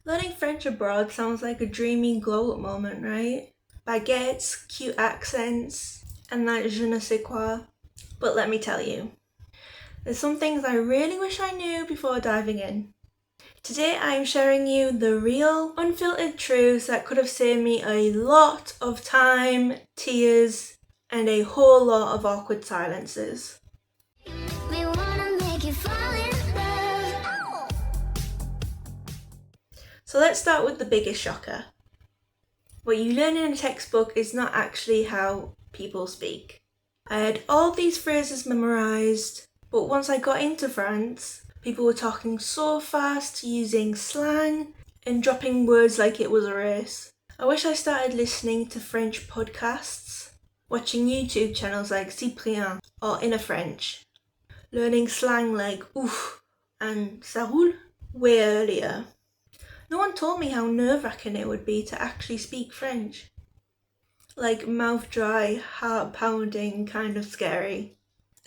Learning French abroad sounds like a dreamy glow-up moment, right? Baguettes, cute accents, and that je ne sais quoi. But let me tell you, there's some things I really wish I knew before diving in. Today I'm sharing you the real, unfiltered truths that could have saved me a lot of time, tears, and a whole lot of awkward silences. So let's start with the biggest shocker. What you learn in a textbook is not actually how people speak. I had all these phrases memorised, but once I got into France, people were talking so fast, using slang, and dropping words like it was a race. I wish I started listening to French podcasts, watching YouTube channels like Cyprien or Inner French, learning slang like ouf and ça roule way earlier. No one told me how nerve-wracking it would be to actually speak French. Like mouth dry, heart pounding, kind of scary.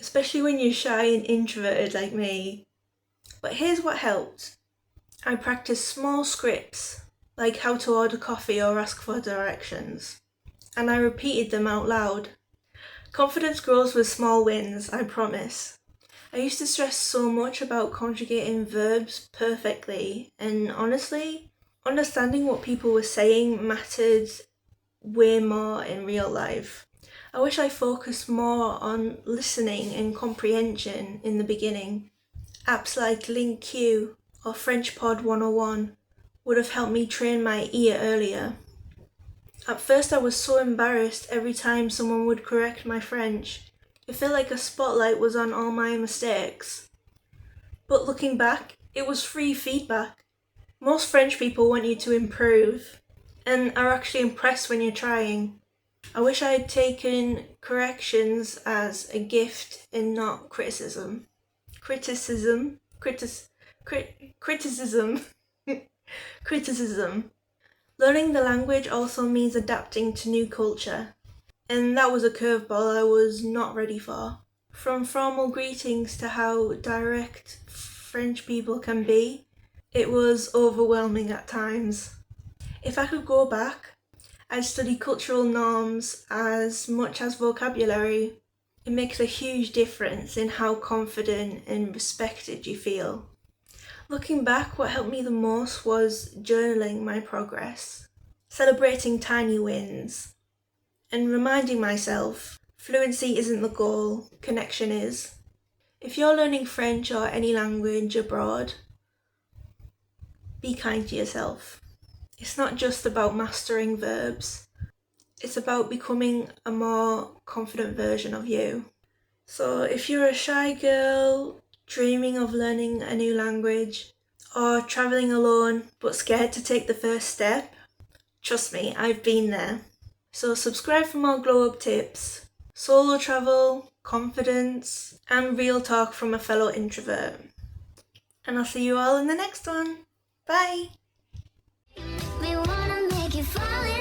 Especially when you're shy and introverted like me. But here's what helped. I practiced small scripts, like how to order coffee or ask for directions. And I repeated them out loud. Confidence grows with small wins, I promise. I used to stress so much about conjugating verbs perfectly, and honestly, understanding what people were saying mattered way more in real life. I wish I focused more on listening and comprehension in the beginning. Apps like LinkQ or FrenchPod 101 would have helped me train my ear earlier. At first I was so embarrassed every time someone would correct my French. It felt like a spotlight was on all my mistakes. But looking back, it was free feedback. Most French people want you to improve and are actually impressed when you're trying. I wish I had taken corrections as a gift and not criticism. Criticism. Learning the language also means adapting to new culture. And that was a curveball I was not ready for. From formal greetings to how direct French people can be, it was overwhelming at times. If I could go back, I'd study cultural norms as much as vocabulary. It makes a huge difference in how confident and respected you feel. Looking back, what helped me the most was journaling my progress, celebrating tiny wins, and reminding myself, fluency isn't the goal, connection is. If you're learning French or any language abroad, be kind to yourself. It's not just about mastering verbs, it's about becoming a more confident version of you. So if you're a shy girl, dreaming of learning a new language, or travelling alone but scared to take the first step, trust me, I've been there. So subscribe for more glow-up tips, solo travel, confidence, and real talk from a fellow introvert. And I'll see you all in the next one. Bye! We wanna make you fall in